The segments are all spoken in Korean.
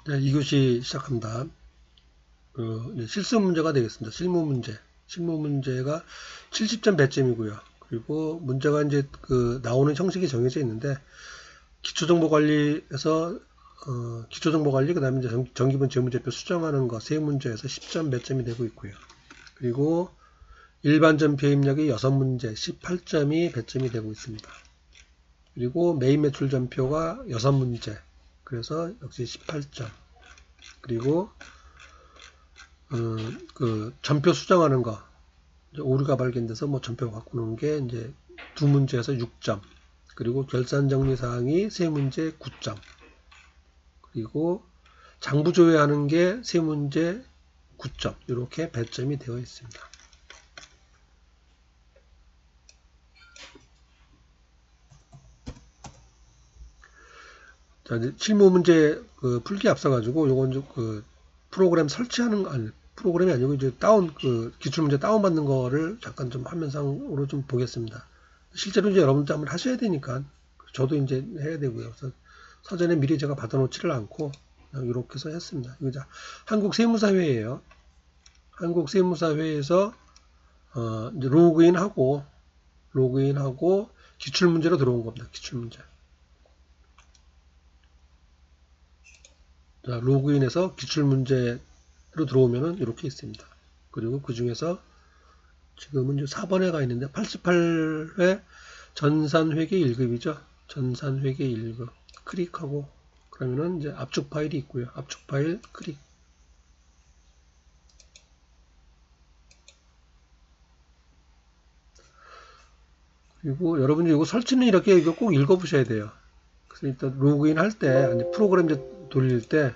네, 2교시 시작합니다. 실수 문제가 되겠습니다. 실무 문제. 실무 문제가 70점 배점이고요. 그리고 문제가 이제 나오는 형식이 정해져 있는데, 기초정보관리에서, 기초정보관리, 그 다음에 이제 정기분 재무제표 수정하는 거, 세 문제에서 10점 배점이 되고 있고요. 그리고 일반전표 입력이 6문제, 18점이 배점이 되고 있습니다. 그리고 메인 매출 전표가 6문제, 그래서 역시 18점. 그리고 전표 수정하는 거, 오류가 발견돼서 뭐 전표 바꾸는 게 이제 2문제에서 6점. 그리고 결산 정리 사항이 3문제 9점. 그리고 장부 조회하는 게 3문제 9점. 이렇게 배점이 되어 있습니다. 자, 이제 실무 문제 풀기 앞서가지고 요건 프로그램 설치하는 아니 프로그램이 아니고 이제 기출 문제 다운 받는 거를 잠깐 좀 화면상으로 좀 보겠습니다. 실제로 이제 여러분들 한번 하셔야 되니까 저도 이제 해야 되고요. 그래서 사전에 미리 제가 받아놓지를 않고 그냥 이렇게 해서 했습니다. 이거 한국세무사회예요. 한국세무사회에서 이제 로그인하고 기출 문제로 들어온 겁니다. 기출 문제. 자, 로그인해서 기출문제로 들어오면은 이렇게 있습니다. 그리고 그 중에서 지금은 이제 4번에 가 있는데 88회 전산회계 1급이죠. 전산회계 1급 클릭하고 그러면은 이제 압축 파일이 있고요. 압축 파일 클릭. 그리고 여러분이 이거 설치는 이렇게 이거 꼭 읽어보셔야 돼요. 그래서 일단 로그인 할 때 프로그램 이제 돌릴 때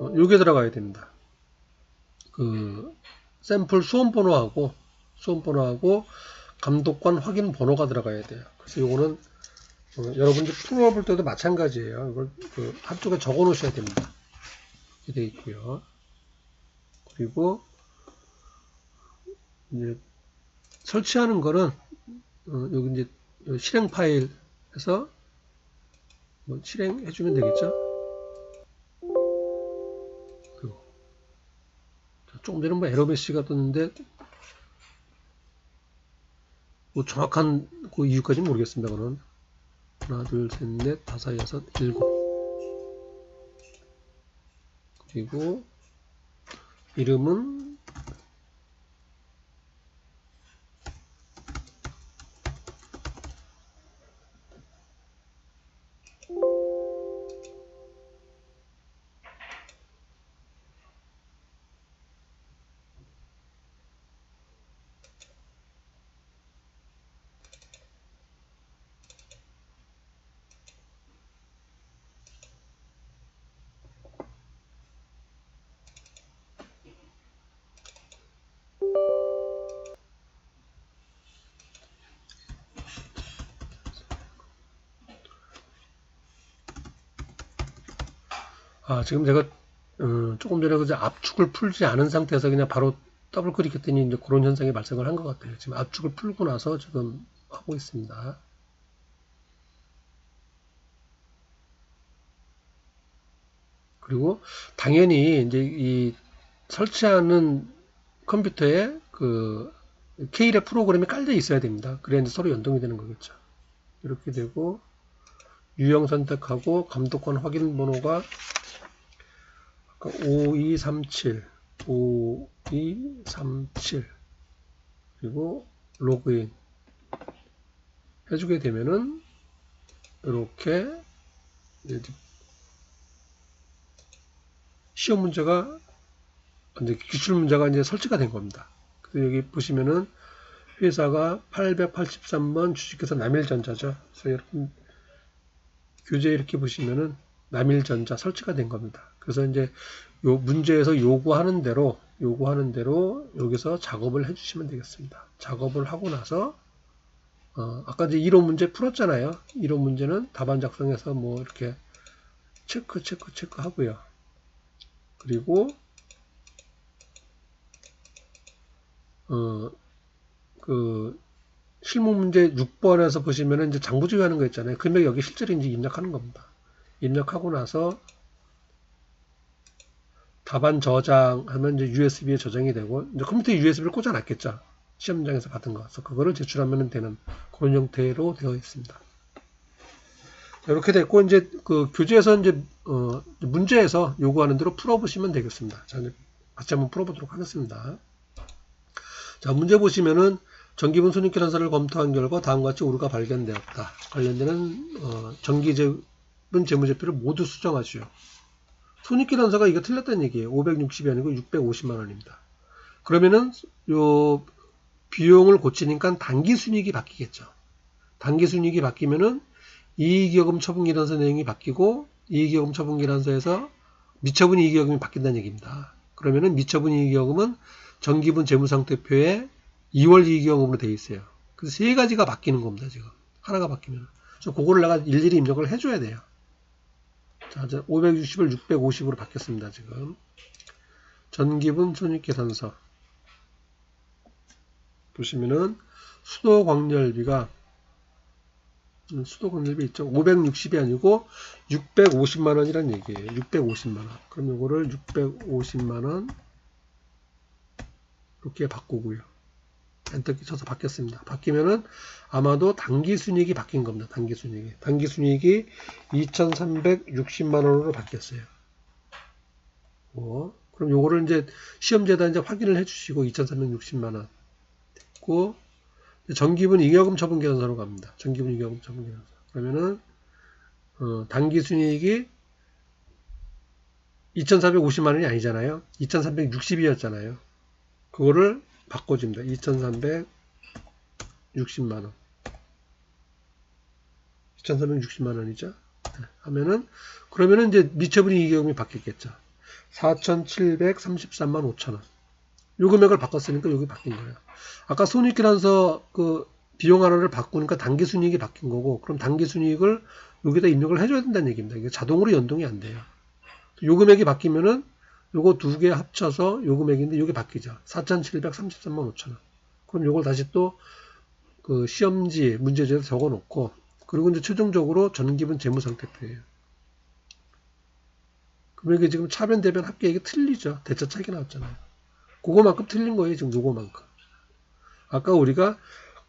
여기에 들어가야 됩니다. 샘플 수험번호하고 감독관 확인 번호가 들어가야 돼요. 그래서 요거는 여러분들 풀어볼 때도 마찬가지예요. 이걸 한쪽에 적어 놓으셔야 됩니다. 이렇게 되어 있고요. 그리고 이제 설치하는 거는 여기 이제 실행 파일에서 실행해 주면 되겠죠. 조금 전에 뭐 에러 메시지가 떴는데 뭐 정확한 그 이유까지는 모르겠습니다. 그는 하나, 둘, 셋, 넷, 다섯, 여섯, 일곱. 그리고 이름은 지금 제가 조금 전에 압축을 풀지 않은 상태에서 그냥 바로 더블 클릭했더니 이제 그런 현상이 발생을 한 것 같아요. 지금 압축을 풀고 나서 지금 하고 있습니다. 그리고 당연히 이제 이 설치하는 컴퓨터에 K랩 프로그램이 깔려 있어야 됩니다. 그래야 이제 서로 연동이 되는 거겠죠. 이렇게 되고 유형 선택하고 감독관 확인 번호가 5237 그리고 로그인 해주게 되면은 이렇게 시험 문제가 이제 기출 문제가 이제 설치가 된 겁니다. 그래서 여기 보시면은 회사가 883번 주식회사 남일전자죠. 그래서 여러분 교재 이렇게 보시면은 남일전자 설치가 된 겁니다. 그래서 이제 요 문제에서 요구하는 대로 여기서 작업을 해주시면 되겠습니다. 작업을 하고 나서 아까 이제 1호 문제 풀었잖아요. 1호 문제는 답안 작성해서 뭐 이렇게 체크 하고요. 그리고 실무 문제 6번에서 보시면은 이제 장부 조회하는 거 있잖아요. 금액 여기 실제로 이제 입력하는 겁니다. 입력하고 나서 답안 저장하면 이제 USB에 저장이 되고 이제 컴퓨터에 USB를 꽂아놨겠죠. 시험장에서 받은 거. 그래서 그거를 제출하면 되는 그런 형태로 되어 있습니다. 이렇게 됐고 이제 그 교재에서 이제 문제에서 요구하는 대로 풀어보시면 되겠습니다. 자, 이제 같이 한번 풀어보도록 하겠습니다. 자, 문제 보시면은 정기분 손익계산서를 검토한 결과 다음과 같이 오류가 발견되었다. 관련되는 정기분 재무제표를 모두 수정하시오. 손익계산서가 이거 틀렸다는 얘기예요. 560이 아니고 650만 원입니다. 그러면은 요 비용을 고치니까 당기순이익이 바뀌겠죠. 당기순이익이 바뀌면은 이익여금 처분계산서 내용이 바뀌고 이익여금 처분계산서에서 미처분 이익여금이 바뀐다는 얘기입니다. 그러면은 미처분 이익여금은 정기분 재무상태표에 2월 이익여금으로 되어 있어요. 그래서 세 가지가 바뀌는 겁니다. 지금 하나가 바뀌면. 그래서 그거를 내가 일일이 입력을 해줘야 돼요. 자, 560을 650으로 바뀌었습니다. 지금 전기분 손익계산서 보시면은 수도광열비가 수도광열비 있죠. 560이 아니고 650만 원이란 얘기예요. 650만 원. 그럼 이거를 650만 원 이렇게 바꾸고요. 엔터키 쳐서 바뀌었습니다. 바뀌면은 아마도 당기순이익이 바뀐 겁니다. 당기순이익이. 당기순이익이 2,360만 원으로 바뀌었어요. 그럼 요거를 이제 시험제에다 이제 확인을 해주시고 2,360만 원 됐고 정기분 잉여금 처분계산서로 갑니다. 정기분 잉여금 처분계산서. 그러면은 당기순이익이 2,450만 원이 아니잖아요. 2,360이었잖아요. 그거를 바꿔줍니다. 2,360만 원. 2,360만 원이죠. 하면은 그러면은 이제 미처분 이익여금이 바뀌겠죠. 4,733만 5천 원. 요 금액을 바꿨으니까 여기 바뀐 거예요. 아까 손익계산서 그 비용 하나를 바꾸니까 당기순이익이 바뀐 거고, 그럼 당기순이익을 여기다 입력을 해줘야 된다는 얘기입니다. 이게 자동으로 연동이 안 돼요. 요 금액이 바뀌면은 요거 두 개 합쳐서 요 금액인데 요게 바뀌죠. 4,733만 5천 원. 그럼 요걸 다시 또 그 시험지 문제지에 적어 놓고, 그리고 이제 최종적으로 전기분 재무상태표예요. 금액이 지금 차변 대변 합계액이 틀리죠. 대차 차이가 나왔잖아요. 그거만큼 틀린 거예요. 지금 요거만큼. 아까 우리가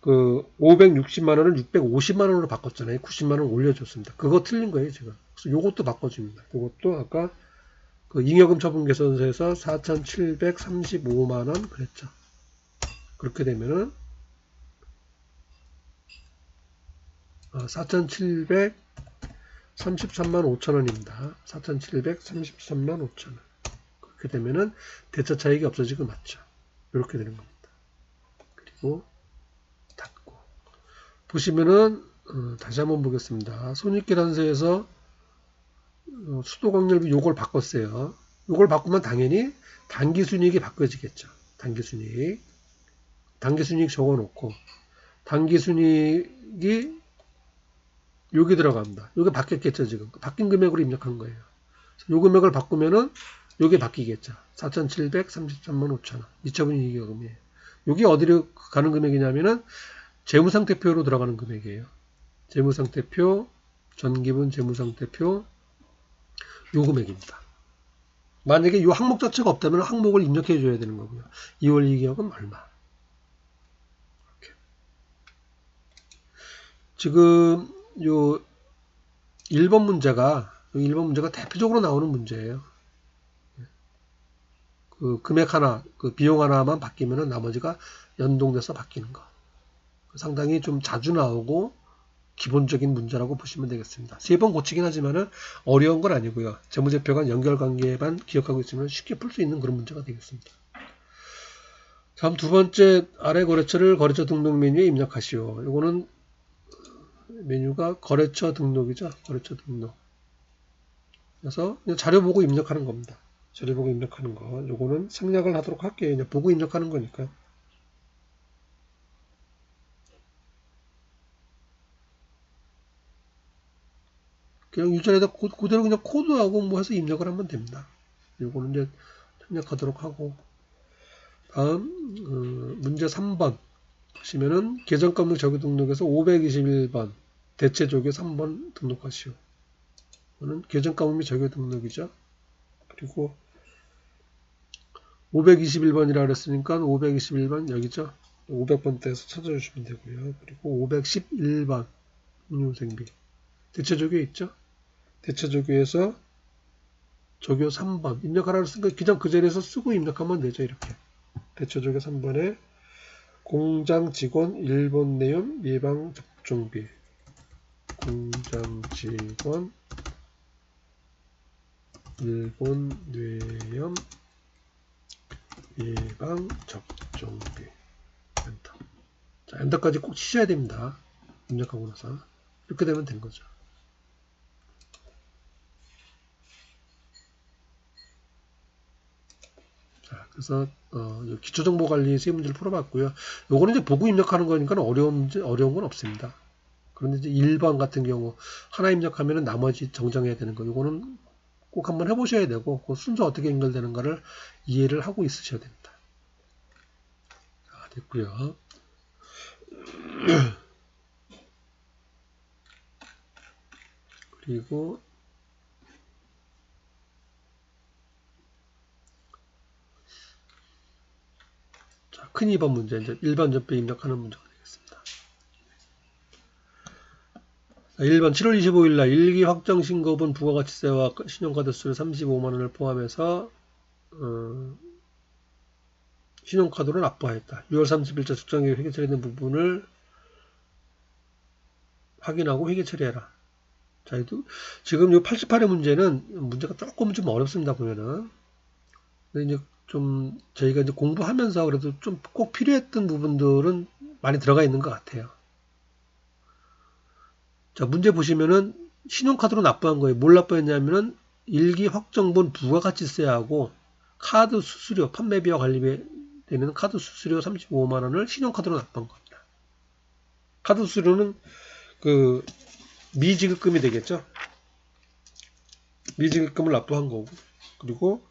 그 560만 원을 650만 원으로 바꿨잖아요. 90만 원 올려줬습니다. 그거 틀린 거예요. 지금. 그래서 요것도 바꿔줍니다. 요것도 아까 그 잉여금 처분계산서에서 4,735만 원 그랬죠. 그렇게 되면은 4,733만 5천 원입니다. 4,733만 5천 원. 그렇게 되면은 대차 차익이 없어지고 맞죠. 이렇게 되는 겁니다. 그리고 닫고 보시면은 다시 한번 보겠습니다. 손익계산서에서 수도광열비 요걸 바꿨어요. 요걸 바꾸면 당연히 당기순이익이 바꿔지겠죠. 당기순이익 적어놓고 당기순이익이 여기 들어갑니다. 여기 바뀌었겠죠. 지금 바뀐 금액으로 입력한 거예요. 요 금액을 바꾸면은 요게 바뀌겠죠. 4,733만 5천 원. 미처분 이익여금이에요. 요게 어디로 가는 금액이냐면은 재무상태표로 들어가는 금액이에요. 재무상태표, 전기분 재무상태표 요 금액입니다. 만약에 이 항목 자체가 없다면 항목을 입력해 줘야 되는 거고요. 2월 이익여금 얼마. 이렇게. 지금 요 1번 문제가 대표적으로 나오는 문제예요. 그 금액 하나, 그 비용 하나만 바뀌면은 나머지가 연동돼서 바뀌는 거. 상당히 좀 자주 나오고 기본적인 문제라고 보시면 되겠습니다. 3번 고치긴 하지만은 어려운 건 아니고요. 재무제표간 연결관계만 기억하고 있으면 쉽게 풀 수 있는 그런 문제가 되겠습니다. 다음 두 번째 아래 거래처를 거래처 등록 메뉴에 입력하시오. 이거는 메뉴가 거래처 등록이죠. 거래처 등록. 그래서 그냥 자료 보고 입력하는 겁니다. 자료 보고 입력하는 거. 요거는 생략을 하도록 할게요. 그냥 보고 입력하는 거니까. 그냥 유전에다 그대로 그냥 코드하고 뭐 해서 입력을 하면 됩니다. 요거는 이제 생략하도록 하고. 다음, 문제 3번. 보시면은 계정가물 적용 등록에서 521번. 대체 조교 3번 등록하시오. 이거는 계정가물 및 적용 등록이죠. 그리고 521번이라 그랬으니까 521번 여기죠. 500번대에서 찾아주시면 되고요. 그리고 511번 운용생비 대체조교 있죠. 대체조교에서 조교 3번 입력하라고 쓴 거 그냥 그 자리에서 쓰고 입력하면 되죠. 이렇게 대체조교 3번에 공장 직원 일본 내염 예방 접종비 공장 직원 일본 뇌염 예방 접종비 엔터. 자, 엔터까지 꼭 치셔야 됩니다. 입력하고 나서 이렇게 되면 된 거죠. 자, 그래서 기초정보관리 세 문제를 풀어봤고요. 요거는 이제 보고 입력하는 거니까 어려운 건 없습니다. 그런데 이제 1번 같은 경우 하나 입력하면은 나머지 정정해야 되는 거. 요거는 꼭 한번 해보셔야 되고 그 순서 어떻게 연결되는가를 이해를 하고 있으셔야 됩니다. 자, 됐고요. 그리고 자, 큰 2번 문제 이제 일반 접배 입력하는 문제가 되겠습니다. 자, 1번 7월 25일 날 일기 확정 신고분 부가가치세와 신용카드 수수료 35만 원을 포함해서 신용카드로 납부하였다. 6월 30일자 숙정에 회계 처리된 부분을 확인하고 회계 처리해라. 자, 지금 이 88의 문제는 문제가 조금 좀 어렵습니다. 보면은. 근데 이제 좀 저희가 이제 공부하면서 그래도 좀 꼭 필요했던 부분들은 많이 들어가 있는 것 같아요. 자, 문제 보시면은 신용카드로 납부한 거예요. 뭘 납부했냐면은 일기 확정분 부가가치세하고 카드 수수료, 판매비와 관리되는 카드 수수료 35만 원을 신용카드로 납부한 겁니다. 카드 수수료는 그 미지급금이 되겠죠. 미지급금을 납부한 거고 그리고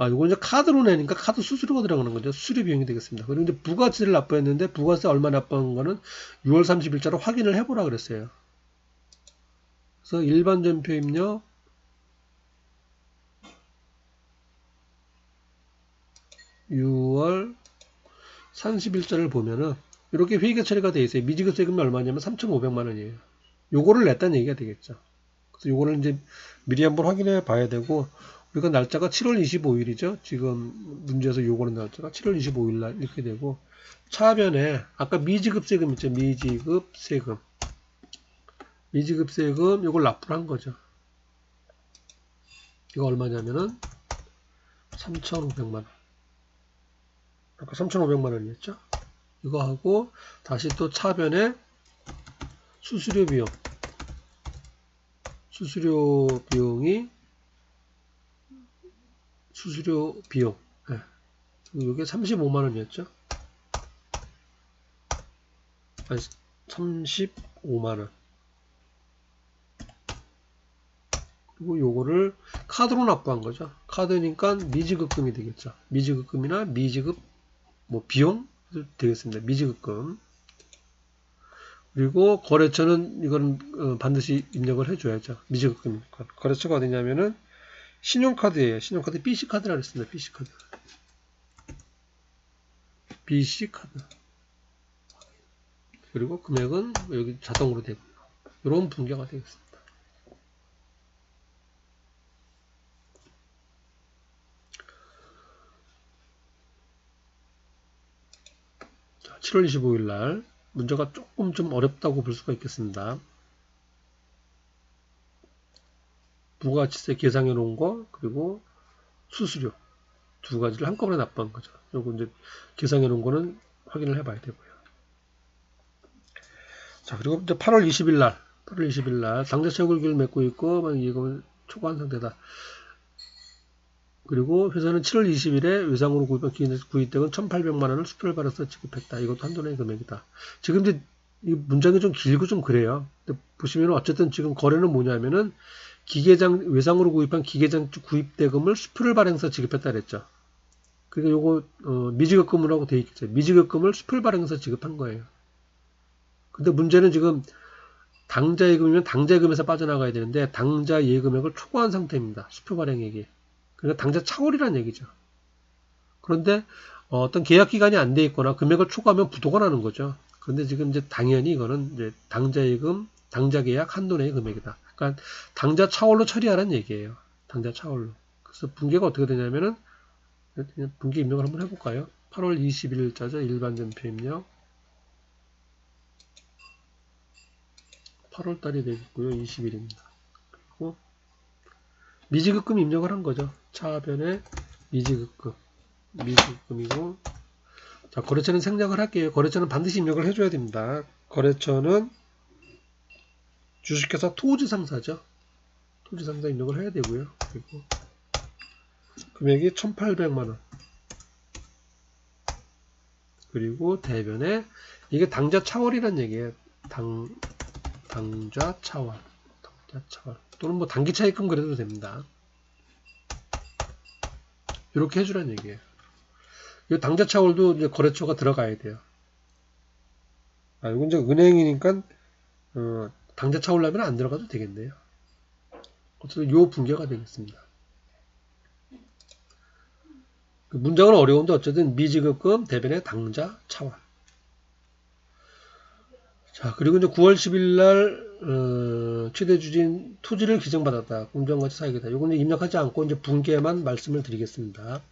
이거 이제 카드로 내니까 카드 수수료가 들어가는 거죠. 수수료 비용이 되겠습니다. 그리고 이제 부가세를 납부했는데 부가세 얼마 납부한 거는 6월 30일자로 확인을 해보라 그랬어요. 그래서 일반 전표 입력 6월 30일자를 보면은 이렇게 회계 처리가 되어 있어요. 미지급 세금이 얼마냐면 3,500만 원이에요. 요거를 냈다는 얘기가 되겠죠. 그래서 요거를 이제 미리 한번 확인해 봐야 되고 우리가 날짜가 7월 25일이죠. 지금 문제에서 요거는 날짜가 7월 25일 날 이렇게 되고 차변에 아까 미지급 세금 있죠. 미지급 세금 요걸 납부를 한 거죠. 이거 얼마냐면은 3,500만 원. 아까 3,500만 원이었죠. 이거 하고 다시 또 차변에 수수료 비용 네. 이게 35만 원이었죠. 아니 35만 원. 그리고 요거를 카드로 납부한 거죠. 카드니까 미지급금이 되겠죠. 미지급금이나 미지급 뭐 비용 되겠습니다. 미지급금. 그리고 거래처는 이건 반드시 입력을 해줘야죠. 미지급금이니까. 거래처가 어디냐면은 신용카드예요. 신용카드 BC카드라 그랬습니다. BC카드. 그리고 금액은 여기 자동으로 되고요. 이런 분계가 되겠습니다. 자, 7월 25일 날 문제가 조금 좀 어렵다고 볼 수가 있겠습니다. 부가가치세 계상해 놓은 거 그리고 수수료 두 가지를 한꺼번에 납부한 거죠. 요거 이제 계상해 놓은 거는 확인을 해봐야 되고요. 자, 그리고 이제 8월 20일 날 당좌 채굴기를 맺고 있고 이건 초과한 상태다. 그리고 회사는 7월 20일에 외상으로 구입한 구입대금 1,800만 원을 수표를 받아서 지급했다. 이것도 한도의 금액이다. 지금 이제 이 문장이 좀 길고 좀 그래요. 근데 보시면 어쨌든 지금 거래는 뭐냐면은 기계장 외상으로 구입한 기계장 구입대금을 수표를 발행해서 지급했다 그랬죠. 그러니까 요거 미지급금이라고 되어 있겠죠. 미지급금을 수표를 발행해서 지급한 거예요. 근데 문제는 지금 당좌 예금이면 당좌 예금에서 빠져나가야 되는데 당좌 예금액을 초과한 상태입니다. 수표 발행액이. 그러니까 당좌 차월이라는 얘기죠. 그런데 어떤 계약 기간이 안 돼 있거나 금액을 초과하면 부도가 나는 거죠. 그런데 지금 이제 당연히 이거는 이제 당좌 예금, 당좌 계약 한도 내의 금액이다. 그러니까 당좌 차월로 처리하라는 얘기예요. 당좌 차월로. 그래서 분계가 어떻게 되냐면은 그냥 분계 입력을 한번 해볼까요? 8월 21일자죠. 일반 전표 입력. 8월 달이 되겠고요. 20일입니다. 그리고 미지급금 입력을 한 거죠. 차변에 미지급금. 미지급금이고. 자, 거래처는 생략을 할게요. 거래처는 반드시 입력을 해줘야 됩니다. 거래처는 주식회사 토지상사죠. 토지상사 입력을 해야 되고요. 그리고 금액이 1,800만원. 그리고 대변에 이게 당좌 차월이란 얘기예요. 당좌 차월. 당좌 차월. 또는 뭐 단기 차입금 그래도 됩니다. 이렇게 해주란 얘기예요. 이 당좌 차월도 이제 거래처가 들어가야 돼요. 이건 이제 은행이니까 당좌 차월라면 안 들어가도 되겠네요. 어쨌든 요 분계가 되겠습니다. 문장은 어려운데 어쨌든 미지급금 대변에 당좌 차월. 자, 그리고 이제 9월 10일 날 최대 주진 토지를 기증받았다. 공정가치 사익이다. 요건 입력하지 않고 이제 분계만 말씀을 드리겠습니다.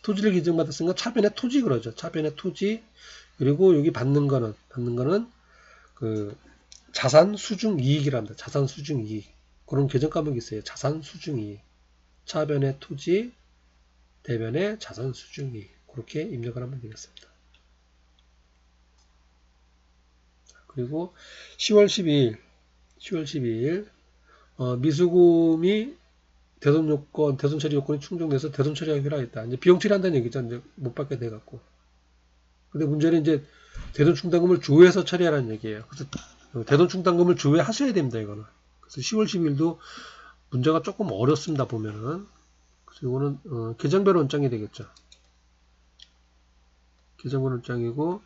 토지를 기증받았으니까 차변에 토지 그러죠. 차변에 토지. 그리고 여기 받는 거는 그 자산 수중 이익이랍니다. 자산 수중 이익. 그런 계정 과목이 있어요. 자산 수중 이익. 차변에 토지, 대변에 자산 수중 이익. 그렇게 입력을 하면 되겠습니다. 그리고 10월 12일 미수금이 대손 처리 요건이 충족돼서 대손 처리하기로 하겠다. 이제 비용 처리한다는 얘기죠. 이제 못 받게 돼갖고. 근데 문제는 이제 대손 충당금을 조회해서 처리하라는 얘기예요. 그래서 대손 충당금을 조회하셔야 됩니다. 이거는. 그래서 10월 12일도 문제가 조금 어렵습니다. 보면은. 그래서 이거는 계정별 원장이 되겠죠. 계정별 원장이고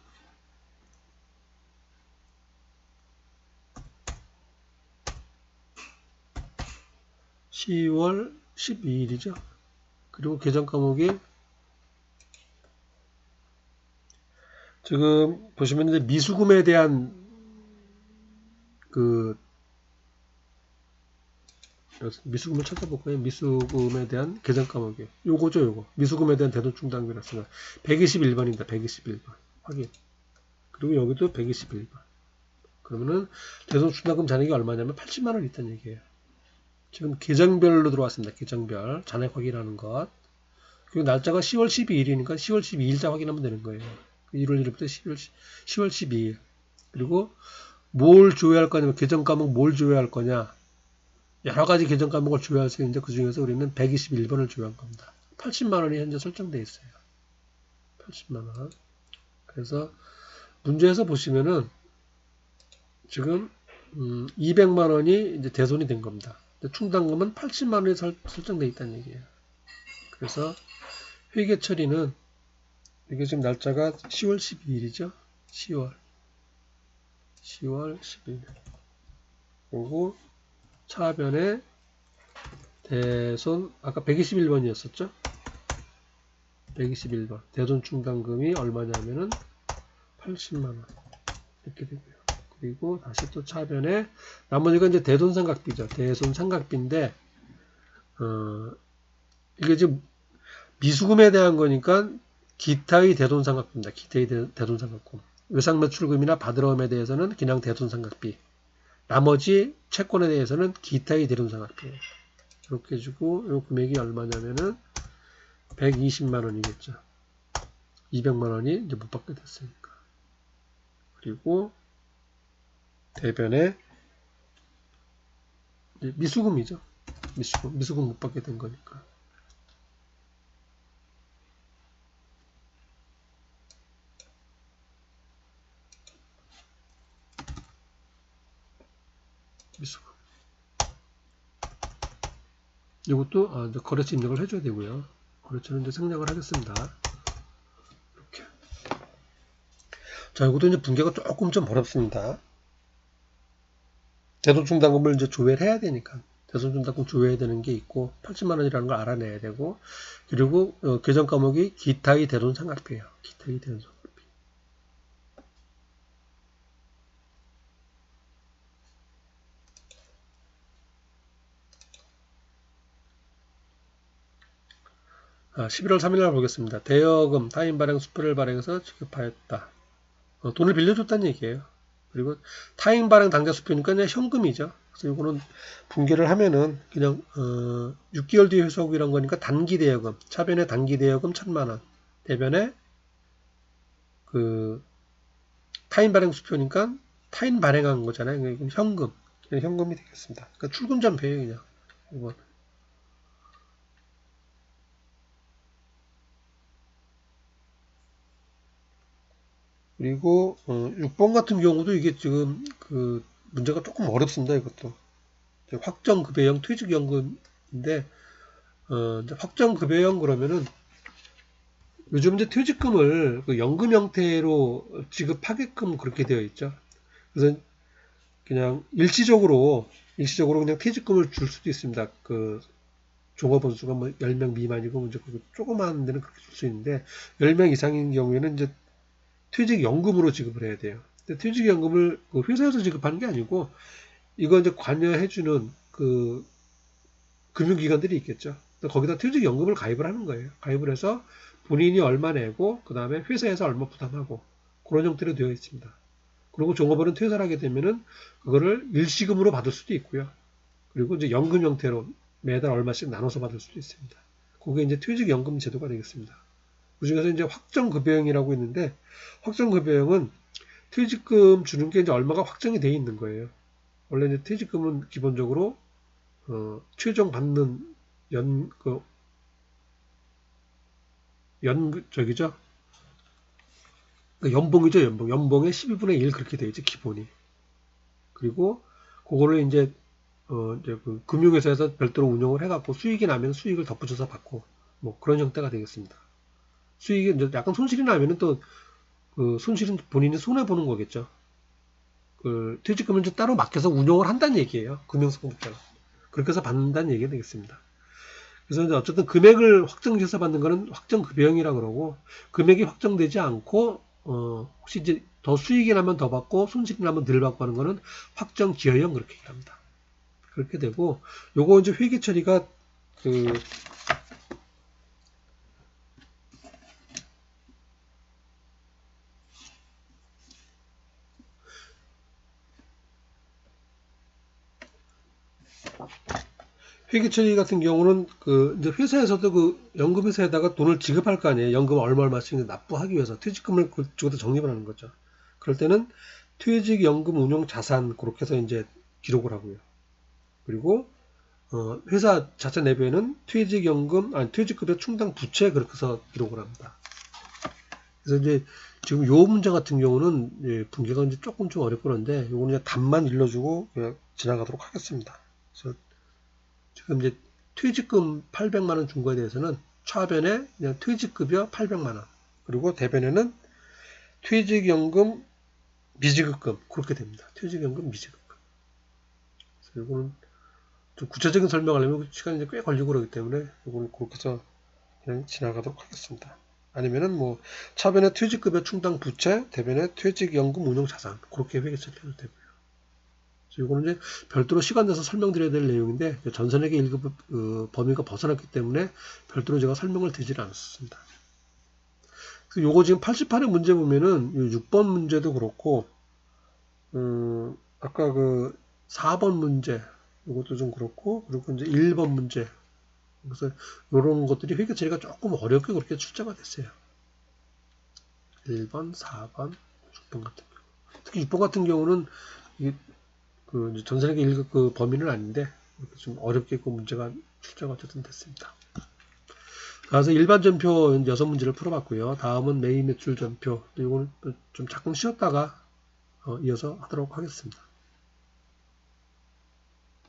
10월 12일이죠. 그리고 계정 과목이 지금 보시면 이제 미수금에 대한 미수금을 찾아볼까요? 미수금에 대한 계정 과목이 요거죠, 요거. 미수금에 대한 대손 충당비라서가 121번입니다. 121번 확인. 그리고 여기도 121번. 그러면은 대손 충당금 잔액이 얼마냐면 80만 원 있다는 얘기예요. 지금 계정별로 들어왔습니다. 계정별 잔액 확인하는 것. 그리고 날짜가 10월 12일이니까 10월 12일자 확인하면 되는 거예요. 1월 1일부터 10월 12일. 그리고 뭘 조회할 거냐면 계정 과목 뭘 조회할 거냐. 여러 가지 계정 과목을 조회할 수 있는데 그 중에서 우리는 121번을 조회한 겁니다. 80만 원이 현재 설정되어 있어요. 80만 원. 그래서 문제에서 보시면은 지금 200만 원이 이제 대손이 된 겁니다. 충당금은 80만 원이 설정되어 있다는 얘기예요. 그래서 회계 처리는 이게 지금 날짜가 10월 12일이죠. 10월 12일. 그리고 차변에 대손 아까 121번이었었죠. 121번 대손 충당금이 얼마냐면은 80만원 이렇게 되고요. 그리고 다시 또 차변에 나머지가 이제 대손 삼각비죠. 대손 삼각비인데 이게 지금 미수금에 대한 거니까 기타의 대손 삼각비입니다. 기타의 대손 삼각금. 외상 매출금이나 받으러움에 대해서는 그냥 대손 삼각비. 나머지 채권에 대해서는 기타의 대손 삼각비예요. 이렇게 해주고 이 금액이 얼마냐면은 120만 원이겠죠. 200만 원이 이제 못 받게 됐으니까. 그리고 대변에 미수금이죠. 미수금 못 받게 된 거니까. 미수금. 이것도 이제 거래처 입력을 해줘야 되고요. 거래처는 이제 생략을 하겠습니다. 이렇게. 자, 이것도 이제 분계가 조금 좀 어렵습니다. 대손충당금을 이제 조회를 해야 되니까. 대손충당금 조회해야 되는 게 있고, 80만 원이라는 걸 알아내야 되고, 그리고 계정 과목이 기타의 대손상각비예요. 기타의 대손상각비. 아, 11월 3일 날 보겠습니다. 대여금, 타인 발행, 수표를 발행해서 지급하였다. 돈을 빌려줬다는 얘기예요. 그리고 타인 발행 당좌 수표니까 그냥 현금이죠. 그래서 이거는 분개를 하면은 그냥 6개월 뒤에 회수하고 이런 거니까 단기 대여금, 차변에 단기 대여금 1,000만 원, 대변에 그 타인 발행 수표니까 타인 발행한 거잖아요. 그냥 현금, 그냥 현금이 되겠습니다. 그러니까 출금 전표예요, 그냥. 이건. 그리고 6번 같은 경우도 이게 지금 그 문제가 조금 어렵습니다. 이것도 확정급여형 퇴직연금인데 이제 확정급여형 그러면은 요즘 이제 퇴직금을 그 연금 형태로 지급하게끔 그렇게 되어 있죠. 그래서 그냥 일시적으로 그냥 퇴직금을 줄 수도 있습니다. 그 종업원 수가 뭐 10명 미만이고 이제 조그마한 데는 그렇게 줄 수 있는데 10명 이상인 경우에는 이제 퇴직연금으로 지급을 해야 돼요. 근데 퇴직연금을 그 회사에서 지급하는 게 아니고 이거 이제 관여해주는 그 금융기관들이 있겠죠. 거기다 퇴직연금을 가입을 하는 거예요. 가입을 해서 본인이 얼마 내고 그 다음에 회사에서 얼마 부담하고 그런 형태로 되어 있습니다. 그리고 종업원은 퇴사를 하게 되면은 그거를 일시금으로 받을 수도 있고요. 그리고 이제 연금 형태로 매달 얼마씩 나눠서 받을 수도 있습니다. 그게 이제 퇴직연금 제도가 되겠습니다. 그중에서 이제 확정급여형이라고 있는데 확정급여형은 퇴직금 주는 게 이제 얼마가 확정이 돼 있는 거예요. 원래 이제 퇴직금은 기본적으로 최종 받는 저기죠. 연봉이죠, 연봉. 연봉의 12분의 1 그렇게 되어 있죠, 기본이. 그리고 그거를 이제 이제 그 금융회사에서 별도로 운영을 해갖고 수익이 나면 수익을 덧붙여서 받고 뭐 그런 형태가 되겠습니다. 수익이 이제 약간 손실이 나면은 또 그 손실은 본인이 손해 보는 거겠죠. 그 퇴직금을 이제 따로 맡겨서 운영을 한다는 얘기예요. 금융성국자가. 그렇게 해서 받는다는 얘기가 되겠습니다. 그래서 이제 어쨌든 금액을 확정해서 받는 거는 확정급여형이라고 그러고 금액이 확정되지 않고 혹시 이제 더 수익이 나면 더 받고 손실이 나면 덜 받고 하는 거는 확정기여형 그렇게 얘기합니다. 그렇게 되고 요거 이제 회계 처리가 그 회계 처리 같은 경우는 그 이제 회사에서도 그 연금회사에다가 돈을 지급할 거 아니에요. 연금 얼마씩 납부하기 위해서 퇴직금을 그쪽에다 적립을 하는 거죠. 그럴 때는 퇴직연금 운용 자산 그렇게 해서 이제 기록을 하고요. 그리고 회사 자체 내부에는 퇴직급여 충당 부채 그렇게 해서 기록을 합니다. 그래서 이제 지금 요 문제 같은 경우는 예, 분계가 이제 조금 좀 어렵고 그런데 요거는 그냥 답만 일러주고 그냥 지나가도록 하겠습니다. 그래서 지금 이제 퇴직금 800만 원 준 거에 대해서는 차변에 그냥 퇴직급여 800만 원 그리고 대변에는 퇴직연금 미지급금 그렇게 됩니다. 퇴직연금 미지급금. 그래서 이거는 좀 구체적인 설명하려면 시간이 이제 꽤 걸리고 그러기 때문에 이거는 그렇게 해서 그냥 지나가도록 하겠습니다. 아니면은 뭐 차변에 퇴직급여 충당 부채, 대변에 퇴직연금 운용자산 그렇게 회계 처리해도 되고요. 그래서 이거는 이제 별도로 시간 내서 설명드려야 될 내용인데 전산회계 1급 범위가 벗어났기 때문에 별도로 제가 설명을 드리지 않았습니다. 요거 지금 88의 문제 보면은 6번 문제도 그렇고 아까 그 4번 문제 이것도 좀 그렇고 그리고 이제 1번 문제 그래서 이런 것들이 회계 처리가 조금 어렵게 그렇게 출제가 됐어요. 1번, 4번, 6번 같은 경우. 특히 6번 같은 경우는 이게 그 전산회계 1급 그 범위는 아닌데 이렇게 좀 어렵게 그 문제가 출제가 어쨌든 됐습니다. 그래서 일반 전표 6문제를 풀어봤고요. 다음은 매입 매출 전표. 이거는 좀 잠깐 쉬었다가 이어서 하도록 하겠습니다.